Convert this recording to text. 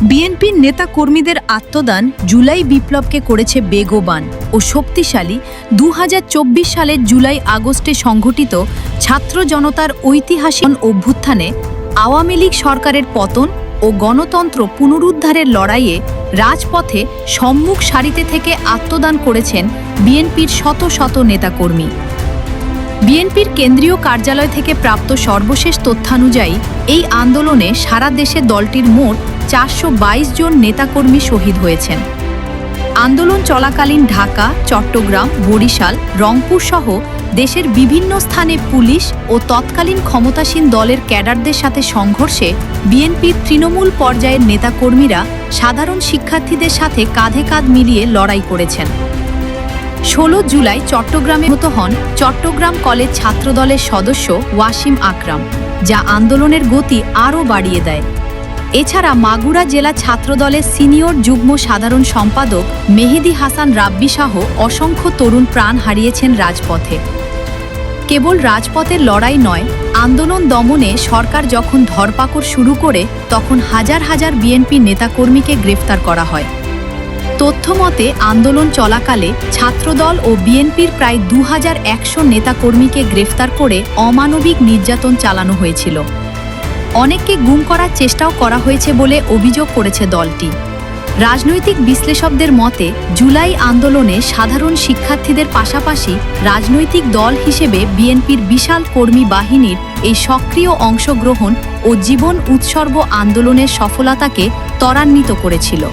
বিএনপির নেতা কর্মীদের আত্মদান জুলাই বিপ্লবকে করেছে বেগবান ও শক্তিশালী। 2024 সালের জুলাই আগস্টে সংঘটিত ছাত্র জনতার ঐতিহাসিক অভ্যুত্থানে আওয়ামী লীগ সরকারের পতন ও গণতন্ত্র পুনরুদ্ধারের লড়াইয়ে রাজপথে সম্মুখ সারিতে থেকে আত্মদান করেছেন বিএনপির শত শত নেতাকর্মী। বিএনপির কেন্দ্রীয় কার্যালয় থেকে প্রাপ্ত সর্বশেষ তথ্যানুযায়ী এই আন্দোলনে সারা দেশে দলটির মোট 422 জন নেতাকর্মী শহীদ হয়েছেন। আন্দোলন চলাকালীন ঢাকা, চট্টগ্রাম, বরিশাল, রংপুর সহ দেশের বিভিন্ন স্থানে পুলিশ ও তৎকালীন ক্ষমতাসীন দলের ক্যাডারদের সাথে সংঘর্ষে বিএনপির তৃণমূল পর্যায়ের নেতাকর্মীরা সাধারণ শিক্ষার্থীদের সাথে কাঁধে কাঁধ মিলিয়ে লড়াই করেছেন। 16 জুলাই চট্টগ্রামে আহত হন চট্টগ্রাম কলেজ ছাত্রদলের সদস্য ওয়াসিম আকরাম, যা আন্দোলনের গতি আরও বাড়িয়ে দেয়। এছাড়া মাগুরা জেলা ছাত্রদলের সিনিয়র যুগ্ম সাধারণ সম্পাদক মেহেদী হাসান রাব্বি সহ অসংখ্য তরুণ প্রাণ হারিয়েছেন রাজপথে। কেবল রাজপথের লড়াই নয়, আন্দোলন দমনে সরকার যখন ধরপাকড় শুরু করে তখন হাজার হাজার বিএনপি নেতাকর্মীকে গ্রেফতার করা হয়। তথ্যমতে আন্দোলন চলাকালে ছাত্রদল ও বিএনপির প্রায় 2100 নেতাকর্মীকে গ্রেফতার করে অমানবিক নির্যাতন চালানো হয়েছিল। অনেককে গুম করার চেষ্টাও করা হয়েছে বলে অভিযোগ করেছে দলটি। রাজনৈতিক বিশ্লেষকদের মতে জুলাই আন্দোলনে সাধারণ শিক্ষার্থীদের পাশাপাশি রাজনৈতিক দল হিসেবে বিএনপির বিশাল কর্মী বাহিনীর এই সক্রিয় অংশগ্রহণ ও জীবন উৎসর্গ আন্দোলনের সফলতাকে ত্বরান্বিত করেছিল।